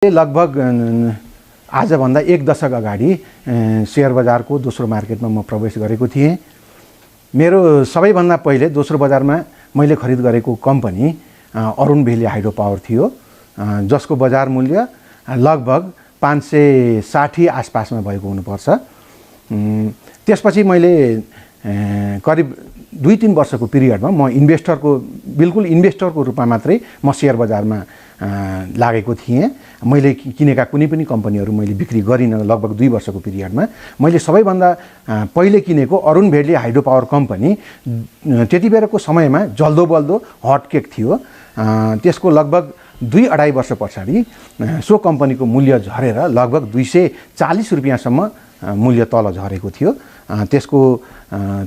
लगभग आजभन्दा 1 दशक अगाडि शेयर बजारको दोस्रो मार्केटमा म प्रवेश गरेको थिएँ। मेरो सबैभन्दा पहिले दोस्रो बजारमा मैले खरिद गरेको कम्पनी अरुण भेली हाइड्रो पावर थियो, जसको बजार मूल्य लगभग 560 आसपासमा भएको हुनुपर्छ। त्यसपछि मैले करिब 2-3 वर्षको पिरियडमा म बिल्कुल इन्भेस्टरको रूपमा मात्रै म शेयर बजारमा लागेको थिएँ। मैले किनेका कुनै पनि कम्पनीहरू मैले बिक्री गरिनँ। लगभग 2 वर्षको पिरियडमा मैले सबैभन्दा पहिले किनेको अरुण भेली हाइड्रो पावर कम्पनी त्यति बेलाको समयमा जल्दो बल्दो हटकेक थियो। त्यसको लगभग 2-2.5 वर्ष पछाडि सो कम्पनीको मूल्य झरेर लगभग 240 रुपियाँसम्म मूल्य तल झरेको थियो। त्यसको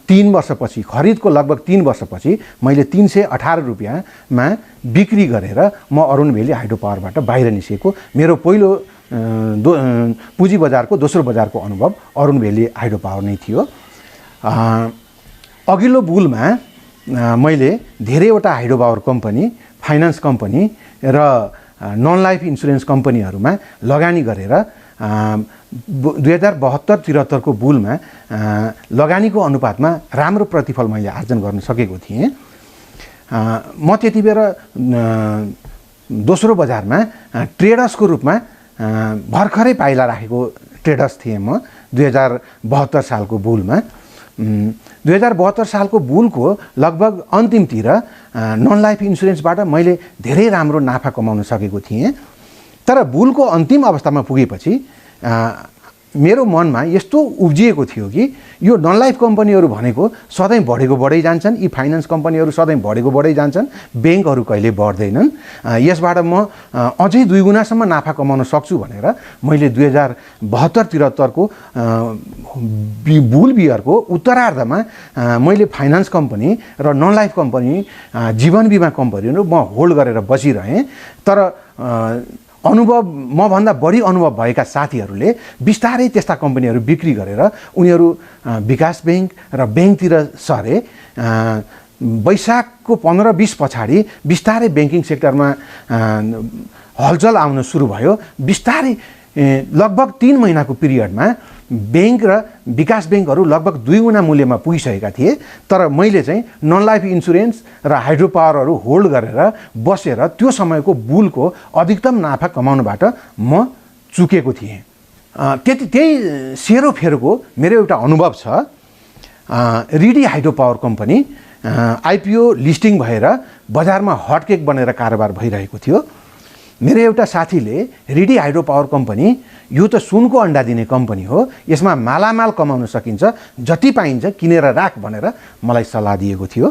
3 वर्षपछि, खरिदको लगभग 3 वर्षपछि मैले 318 रुपियाँमा बिक्री गरेर म अरुण भेली हाइड्रो पावरबाट बाहिर निस्केको। मेरो पहिलो पुँजी बजारको दोस्रो बजारको अनुभव अरुण भेली हाइड्रो पावर नै थियो। अघिल्लो बुलमा मैले धेरैवटा hydro power company, finance company र नन लाइफ इन्सुरेन्स कम्पनीहरूमा लगानी गरेर 2072-73 को बुलमा लगानीको अनुपातमा राम्रो प्रतिफल मैले आर्जन गर्न सकेको थिएँ। म त्यति बेला दोस्रो बजारमा ट्रेडर्सको रूपमा भर्खरै पाइला राखेको ट्रेडर्स थिएँ म 2072 सालको बुलमा। 2072 सालको बुलको लगभग अन्तिमतिर नन लाइफ इन्सुरेन्सबाट मैले धेरै राम्रो नाफा कमाउन सकेको थिएँ। तर बुलको अन्तिम अवस्थामा पुगेपछि मेरो मनमा यस्तो उब्जिएको थियो कि यो नन लाइफ कम्पनीहरू भनेको सधैँ बढेको बढै जान्छन्, यी फाइनान्स कम्पनीहरू सधैँ बढेको बढै जान्छन्, ब्याङ्कहरू कहिले बढ्दैनन्, यसबाट म अझै 2 गुणासम्म नाफा कमाउन सक्छु भनेर मैले 2072-73 को बुल बियरको उत्तरार्धमा मैले फाइनान्स कम्पनी र नन लाइफ कम्पनी, जीवन बिमा कम्पनीहरू म होल्ड गरेर बसिरहेँ। तर मभन्दा बढी अनुभव भएका साथीहरूले बिस्तारै त्यस्ता कम्पनीहरू बिक्री गरेर उनीहरू विकास ब्याङ्क र ब्याङ्कतिर सरे। वैशाखको 15-20 पछाडि बिस्तारै ब्याङ्किङ सेक्टरमा हलचल आउन सुरु भयो। बिस्तारै लगभग 3 महिनाको पिरियडमा ब्याङ्क र विकास ब्याङ्कहरू लगभग 2 गुणा मूल्यमा पुगिसकेका थिए। तर मैले चाहिँ नन लाइफ इन्सुरेन्स र हाइड्रो पावरहरू होल्ड गरेर बसेर त्यो समयको बुलको अधिकतम नाफा कमाउनबाट म चुकेको थिएँ। त्यही सेरोफेरोको मेरो एउटा अनुभव छ। Ridi hydro power company IPO listing भएर बजारमा हटकेक बनेर कारोबार भइरहेको थियो। मेरो एउटा साथीले रिडी हाइड्रो पावर कम्पनी यो त सुनको अन्डा दिने कम्पनी हो, यसमा मालामाल कमाउन सकिन्छ, जति पाइन्छ किनेर राख भनेर मलाई सल्लाह दिएको थियो।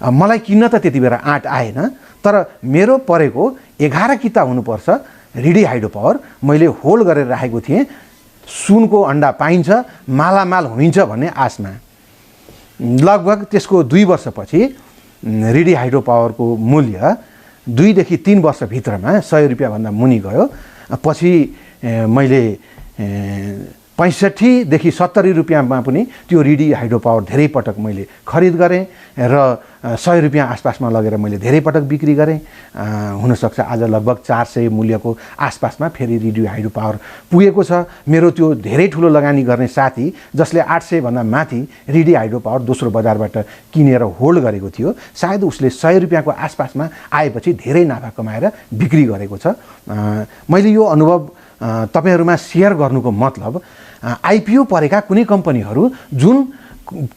मलाई किन्न त त्यति बेला आँट आएन। तर मेरो परेको 11 किता हुनुपर्छ रिडी हाइड्रो पावर मैले होल्ड गरेर राखेको थिएँ। सुनको अन्डा पाइन्छ, मालामाल हुन्छ भन्ने आशमा। लगभग त्यसको 2 वर्षपछि रिडी हाइड्रो पावरको मूल्य 2 देखि 3 वर्षभित्रमा 100 रुपियाँभन्दा मुनि गयो। पछि मैले 65 देखि 70 रुपियाँमा पनि त्यो रिडी हाइड्रो पावर धेरै पटक मैले खरिद गरेँ र 100 रुपियाँ आसपासमा लगेर मैले धेरै पटक बिक्री गरेँ। हुनसक्छ आज लगभग 400 मूल्यको आसपासमा फेरि रिडी हाइड्रो पावर पुगेको छ। मेरो त्यो धेरै ठुलो लगानी गर्ने साथी जसले 800 भन्दा माथि रिडी हाइड्रो पावर दोस्रो बजारबाट किनेर होल्ड गरेको थियो, सायद उसले 100 रुपियाँको आसपासमा आएपछि धेरै नाफा कमाएर बिक्री गरेको छ। मैले यो अनुभव तपाईहरुमा शेयर गर्नुको मतलब आइपिओ परेका कुनै कम्पनीहरू जुन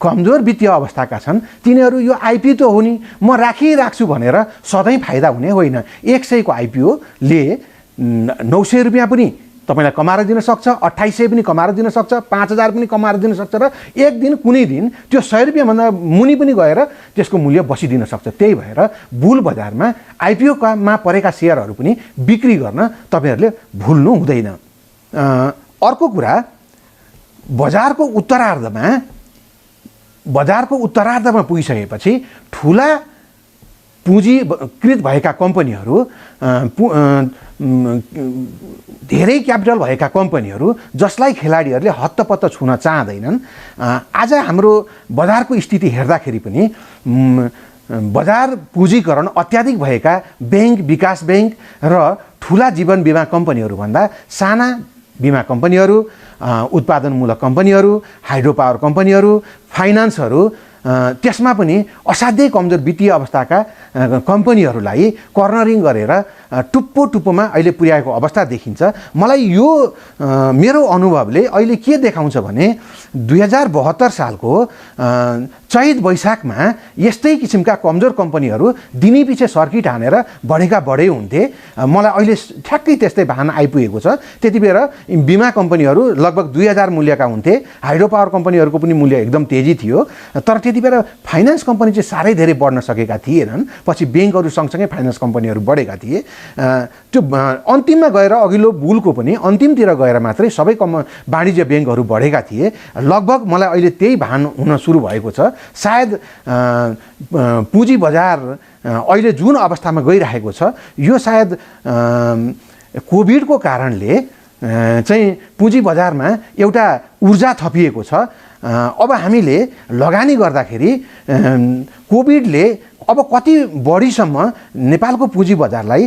कमजोर वित्तीय अवस्थाका छन् तिनीहरू यो आइपिओ त हो नि म राखिराख्छु भनेर सधैँ फाइदा हुने होइन। 100 को आइपिओ ले 900 रुपियाँ पनि तपाईलाई कमाएर दिन सक्छ, 2800 पनि कमाएर दिन सक्छ, 5000 पनि कमाएर दिन सक्छ र एक दिन कुनै दिन त्यो 100 रुपियाँ भन्दा मुनि पनि गएर त्यसको मूल्य बसिदिन सक्छ। त्यही भएर बुल बजारमा आइपिओ मा परेका शेयरहरू पनि बिक्री गर्न तपाईहरुले भुल्नु हुँदैन। अर्को कुरा, बजारको उत्तरार्धमा पुगिसकेपछि ठुला पुँजीकृत भएका कम्पनीहरू, धेरै क्यापिटल भएका कम्पनीहरू जसलाई खेलाडीहरूले हत्तपत्त छुन चाहँदैनन्। आज हाम्रो बजारको स्थिति हेर्दाखेरि पनि बजार पुँजीकरण अत्याधिक भएका ब्याङ्क, विकास ब्याङ्क र ठुला जीवन बिमा कम्पनीहरूभन्दा साना बिमा कम्पनीहरू, उत्पादनमूलक कम्पनीहरू, हाइड्रो पावर कम्पनीहरू, फाइनान्सहरू, त्यसमा पनि असाध्यै कमजोर वित्तीय अवस्थाका कम्पनीहरूलाई कर्नरिङ गरेर टुप्पो टुप्पोमा अहिले पुर्याएको अवस्था देखिन्छ। मलाई यो मेरो अनुभवले अहिले के देखाउँछ भने 2072 सालको चैत वैशाखमा यस्तै किसिमका कमजोर कम्पनीहरू दिनीपछि सर्किट हानेर बढेका बढे हुन्थे। मलाई अहिले ठ्याक्कै त्यस्तै भान आइपुगेको छ। त्यति बेर बिमा कम्पनीहरू लगभग 2000 मूल्यका हुन्थे, हाइड्रो पावर कम्पनीहरूको पनि मूल्य एकदम तेजी थियो। तर त्यति बेर फाइनान्स कम्पनी चाहिँ साह्रै धेरै बढ्न सकेका थिएनन्। पछि ब्याङ्कहरू सँगसँगै फाइनान्स कम्पनीहरू बढेका थिए। त्यो अन्तिममा गएर अघिल्लो बुलको पनि अन्तिमतिर गएर मात्रै सबै वाणिज्य ब्याङ्कहरू बढेका थिए। लगभग मलाई अहिले त्यही भान हुन सुरु भएको छ। सायद पुँजी बजार अहिले जुन अवस्थामा गइरहेको छ यो सायद कोभिडको कारणले चाहिँ पुँजी बजारमा एउटा ऊर्जा थपिएको छ। अब हामीले लगानी गर्दाखेरि कोभिडले अब कति बढीसम्म नेपालको पुँजी बजारलाई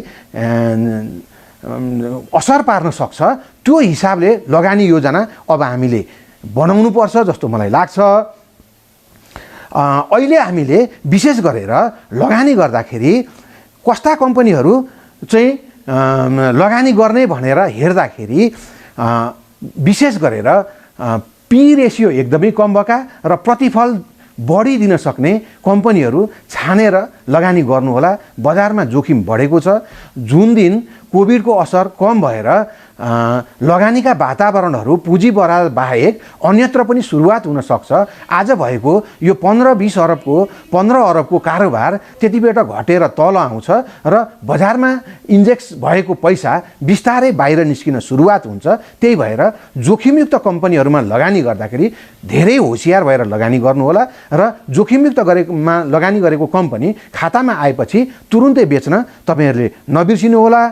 असर पार्न सक्छ त्यो हिसाबले लगानी योजना अब हामीले बनाउनु पर्छ जस्तो मलाई लाग्छ। अहिले हामीले विशेष गरेर लगानी गर्दाखेरि कस्ता कम्पनीहरू चाहिँ लगानी गर्ने भनेर हेर्दाखेरि विशेष गरेर पी रेसियो एकदमै कम भएका र प्रतिफल बढी दिन सक्ने कम्पनीहरू छानेर लगानी गर्नुहोला। बजारमा जोखिम बढेको छ। जुन दिन कोभिडको असर कम भएर लगानीका वातावरणहरू पुँजी बजार बाहेक अन्यत्र पनि सुरुवात हुन सक्छ। आज भएको यो 15-20 अरबको 15 अरबको कारोबार त्यति बेला घटेर तल आउँछ र बजारमा इन्जेक्स भएको पैसा बिस्तारै बाहिर निस्किन सुरुवात हुन्छ। त्यही भएर जोखिमयुक्त कम्पनीहरूमा लगानी गर्दाखेरि धेरै होसियार भएर लगानी गर्नुहोला र जोखिमयुक्त लगानी गरेको कम्पनी खातामा आएपछि तुरुन्तै बेच्न तपाईहरूले नबिर्सिनुहोला।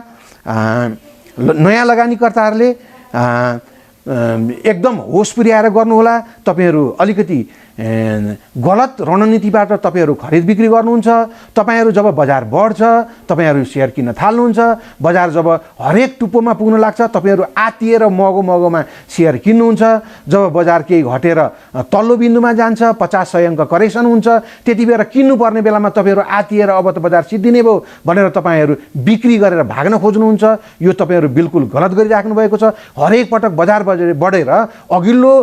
नयाँ लगानीकर्ताहरूले एकदम होस पुर्याएर गर्नुहोला। तपाईँहरू अलिकति गलत रणनीतिबाट तपाईँहरू खरिद बिक्री गर्नुहुन्छ। तपाईँहरू जब बजार बढ्छ तपाईँहरू सेयर किन्न थाल्नुहुन्छ। बजार जब हरेक टुप्पोमा पुग्न लाग्छ तपाईँहरू आत्तिएर महँगोमा सेयर किन्नुहुन्छ। जब बजार केही घटेर तल्लो बिन्दुमा जान्छ 50-100 अङ्क करेक्सन हुन्छ त्यति बेर किन्नुपर्ने बेलामा तपाईँहरू आत्तिएर अब त बजार सिद्धिने भयो भनेर तपाईँहरू बिक्री गरेर भाग्न खोज्नुहुन्छ। यो तपाईँहरू बिल्कुल गलत गरिराख्नु भएको छ। हरेक पटक बजार बढेर अघिल्लो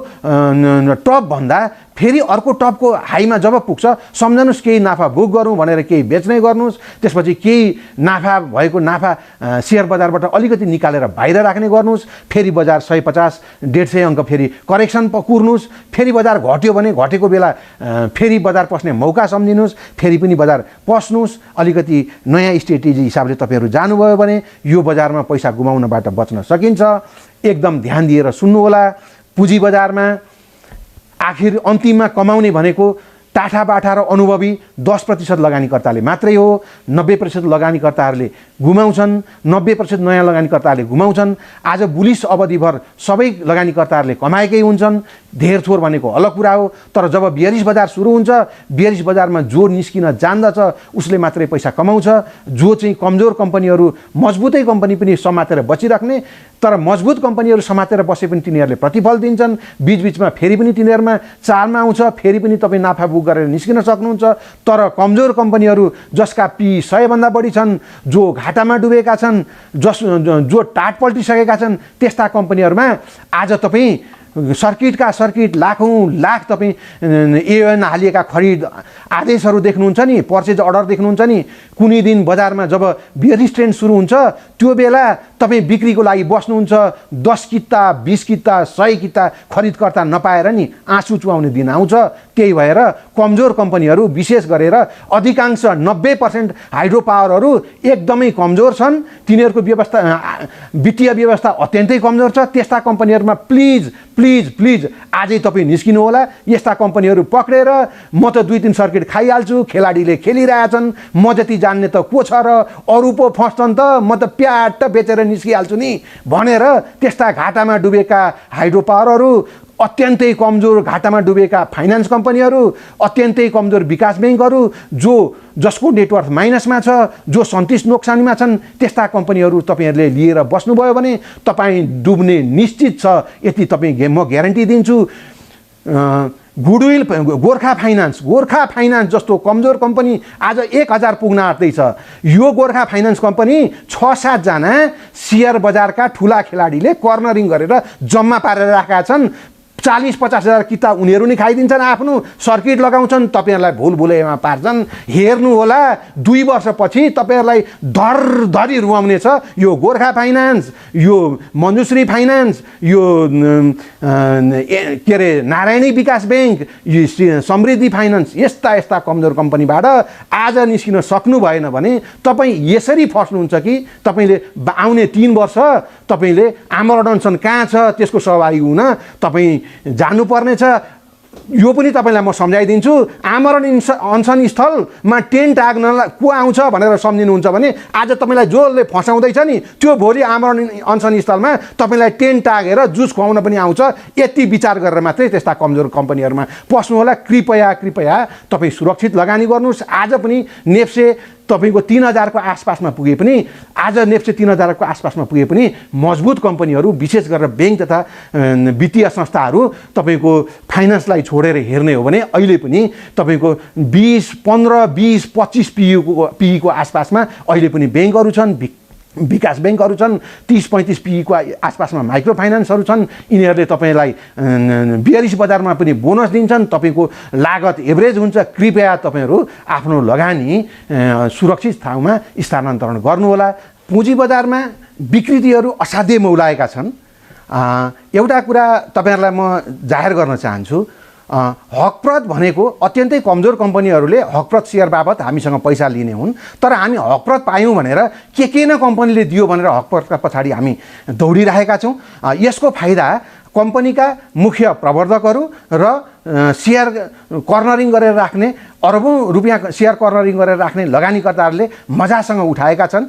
टपभन्दा फेरि अर्को टपको हाईमा जब पुग्छ सम्झनुहोस् केही नाफा बुक गरौँ भनेर केही बेच्नै गर्नुहोस्। त्यसपछि केही नाफा भएको नाफा सेयर बजारबाट अलिकति निकालेर बाहिर राख्ने गर्नुहोस्। फेरि बजार 150-150 अङ्क फेरि करेक्सन कुर्नुहोस्। फेरि बजार घट्यो भने घटेको बेला फेरि बजार पस्ने मौका सम्झिनुहोस्। फेरि पनि बजार पस्नुहोस्। अलिकति नयाँ स्ट्रेटेजी हिसाबले तपाईँहरू जानुभयो भने यो बजारमा पैसा गुमाउनबाट बच्न सकिन्छ। एकदम ध्यान दिएर सुन्नुहोला। पुँजी बजारमा आखिर अन्तिममा कमाउने भनेको टाठाबाठा र अनुभवी 10% लगानीकर्ताले मात्रै हो। 90% लगानीकर्ताहरूले गुमाउँछन्। 90% नयाँ लगानीकर्ताहरूले गुमाउँछन्। आज बुलिस अवधिभर सबै लगानीकर्ताहरूले कमाएकै हुन्छन्। धेर थोर भनेको अलग कुरा हो। तर जब बियरिस बजार सुरु हुन्छ बियरिस बजारमा जो निस्किन जान्दछ उसले मात्रै पैसा कमाउँछ। जो चाहिँ कमजोर कम्पनीहरू मजबुतै कम्पनी पनि समातेर बचिराख्ने तर मजबुत कम्पनीहरू समातेर बसे पनि तिनीहरूले प्रतिफल दिन्छन्। बीचबीचमा फेरि पनि तिनीहरूमा चालमा आउँछ। फेरि पनि तपाईँ नाफा बुक गरेर निस्किन सक्नुहुन्छ। तर कमजोर कम्पनीहरू जसका पी 100 भन्दा बढी छन्, जो घाटामा डुबेका छन्, जो टाट पल्टिसकेका छन् त्यस्ता कम्पनीहरूमा आज तपाईँ सर्किट लाखौँ लाख तपाईँ एएन हालिएका खरिद आदेशहरू देख्नुहुन्छ नि, पर्चेज अर्डर देख्नुहुन्छ नि। कुनै दिन बजारमा जब बियरिस ट्रेन्ड सुरु हुन्छ त्यो बेला तपाईँ बिक्रीको लागि बस्नुहुन्छ। 10 किता 20 किता 100 किता खरिदकर्ता नपाएर नि आँसु चुहाउने दिन आउँछ। त्यही भएर कमजोर कम्पनीहरू विशेष गरेर अधिकांश 90% हाइड्रो पावरहरू एकदमै कमजोर छन्। तिनीहरूको व्यवस्था वित्तीय व्यवस्था अत्यन्तै कमजोर छ। त्यस्ता कम्पनीहरूमा प्लिज आजै तपाईँ निस्किनु होला। यस्ता कम्पनीहरू पक्रेर म त 2-3 सर्किट खाइहाल्छु, खेलाडीले खेलिरहेछन्, म जति जान्ने त को छ र, अरू पो फस्छन् त, म त प्याट बेचेर निस्किहाल्छु नि भनेर त्यस्ता घाटामा डुबेका हाइड्रो पावरहरू अत्यन्तै कमजोर घाटामा डुबेका फाइनान्स कम्पनीहरू, अत्यन्तै कमजोर विकास ब्याङ्कहरू, जसको नेटवर्थ माइनसमा छ, जो सन्तिष्ट नोक्सानीमा छन्, त्यस्ता कम्पनीहरू तपाईँहरूले लिएर बस्नुभयो भने तपाईँ डुब्ने निश्चित छ। यति म ग्यारेन्टी दिन्छु। गुडविल गोर्खा फाइनान्स जस्तो कमजोर कम्पनी आज 1000 पुग्न आँट्दैछ। यो गोर्खा फाइनान्स कम्पनी 6-7 जना सेयर बजारका ठुला खेलाडीले कर्नरिङ गरेर जम्मा पारेर राखेका छन्। 40-50 हजार किता उनीहरू नि खाइदिन्छन्, आफ्नो सर्किट लगाउँछन्, तपाईँहरूलाई भुलभुलैमा पार्छन्। हेर्नु होला 2 वर्षपछि तपाईँहरूलाई धरधरी रुवाउने छ। यो गोर्खा फाइनान्स, यो मञ्जुश्री फाइनान्स, यो के अरे नारायणी विकास ब्याङ्क, यो समृद्धि फाइनान्स, यस्ता कमजोर कम्पनीबाट आज निस्किन सक्नु भएन भने तपाईँ यसरी फस्नुहुन्छ कि तपाईँले आउने 3 वर्ष तपाईँले आमरण अनसन कहाँ छ त्यसको सहभागी हुन तपाईँ जानुपर्नेछ। यो पनि तपाईँलाई म सम्झाइदिन्छु। आमरण अनसन स्थलमा टेन्ट टाग्न को आउँछ भनेर सम्झिनुहुन्छ भने आज तपाईँलाई जसले फसाउँदैछ नि त्यो भोलि आमरण अनसन स्थलमा तपाईँलाई टेन्ट टागेर जुस खुवाउन पनि आउँछ। यति विचार गरेर मात्रै त्यस्ता कमजोर कम्पनीहरूमा पस्नु होला। कृपया तपाईँ सुरक्षित लगानी गर्नुहोस्। आज पनि नेप्से तपाईँको 3000 को आसपासमा पुगे पनि, आज नेप्से 3000 को आसपासमा पुगे पनि मजबुत कम्पनीहरू, विशेष गरेर ब्याङ्क तथा वित्तीय संस्थाहरू तपाईँको फाइनेन्सलाई छोडेर हेर्ने हो भने अहिले पनि तपाईँको 15-20-25 पीईको आसपासमा अहिले पनि ब्याङ्कहरू छन्, विकास ब्याङ्कहरू छन्। 30-35 पीईको आसपासमा माइक्रो फाइनान्सहरू छन्। यिनीहरूले तपाईँलाई बेयरिस बजारमा पनि बोनस दिन्छन्। तपाईँको लागत एभरेज हुन्छ। कृपया तपाईँहरू आफ्नो लगानी सुरक्षित ठाउँमा स्थानान्तरण गर्नुहोला। पुँजी बजारमा विकृतिहरू असाध्यै मौलाएका छन्। एउटा कुरा तपाईँहरूलाई म जाहेर गर्न चाहन्छु। हकप्रद भनेको अत्यन्तै कमजोर कम्पनीहरूले हकप्रद सेयर बाबत हामीसँग पैसा लिने हुन्। तर हामी हकप्रद पायौँ भनेर के न कम्पनीले दियो भनेर हकप्रदका पछाडि हामी दौडिरहेका छौँ। यसको फाइदा कम्पनीका मुख्य प्रवर्धकहरू र सेयर कर्नरिङ गरेर राख्ने, अरबौं रुपियाँ सेयर कर्नरिङ गरेर राख्ने लगानीकर्ताहरूले मजासँग उठाएका छन्।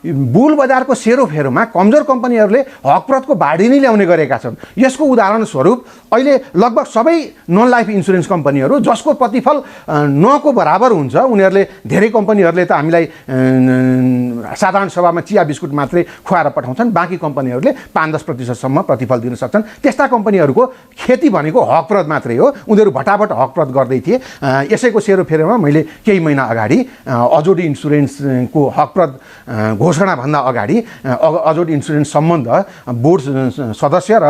बुल बजारको सेरोफेरोमा कमजोर कम्पनीहरूले हकप्रदको बाढी नै ल्याउने गरेका छन्। यसको उदाहरण स्वरूप अहिले लगभग सबै नन लाइफ इन्सुरेन्स कम्पनीहरू जसको प्रतिफल नको बराबर हुन्छ, उनीहरूले धेरै कम्पनीहरूले त हामीलाई साधारण सभामा चिया बिस्कुट मात्रै खुवाएर पठाउँछन्, बाँकी कम्पनीहरूले 5-10% प्रतिफल दिन सक्छन्। त्यस्ता कम्पनीहरूको खेती भनेको हकप्रद मात्रै हो। उनीहरू भटाभट हकप्रद गर्दै थिए। यसैको सेरोफेरोमा मैले केही महिना अगाडि अजोड इन्सुरेन्सको हकप्रद घोषणाभन्दा अगाडि अजोड इन्सुरेन्स सम्बन्ध बोर्ड सदस्य र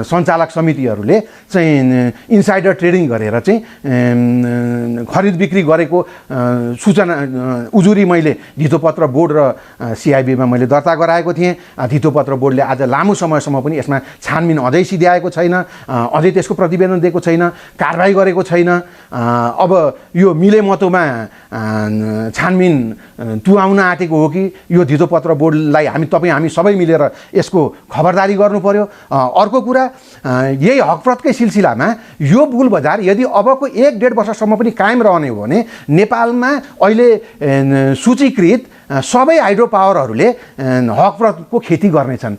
सञ्चालक समितिहरूले चाहिँ इन्साइडर ट्रेडिङ गरेर चाहिँ खरिद बिक्री गरेको सूचना उजुरी मैले धितोपत्र बोर्ड र सिआइबीमा मैले दर्ता गराएको थिएँ। धितोपत्र बोर्डले आज लामो समयसम्म पनि यसमा छानबिन अझै सिध्याएको छैन, अझै त्यसको प्रतिवेदन दिएको छैन, कारबाही गरेको छैन। अब यो मिलेमतोमा छानबिन तुआउन आँटेको हो कि यो धितोपत्र बोर्डलाई हामी सबै मिलेर यसको खबरदारी गर्नु पर्यो। अर्को कुरा, यही हकप्रदकै सिलसिलामा यो बुल बजार यदि अबको 1-1.5 वर्षसम्म पनि कायम रहने हो भने नेपालमा अहिले सूचीकृत सबै हाइड्रो पावरहरूले हकप्रदको खेती गर्नेछन्।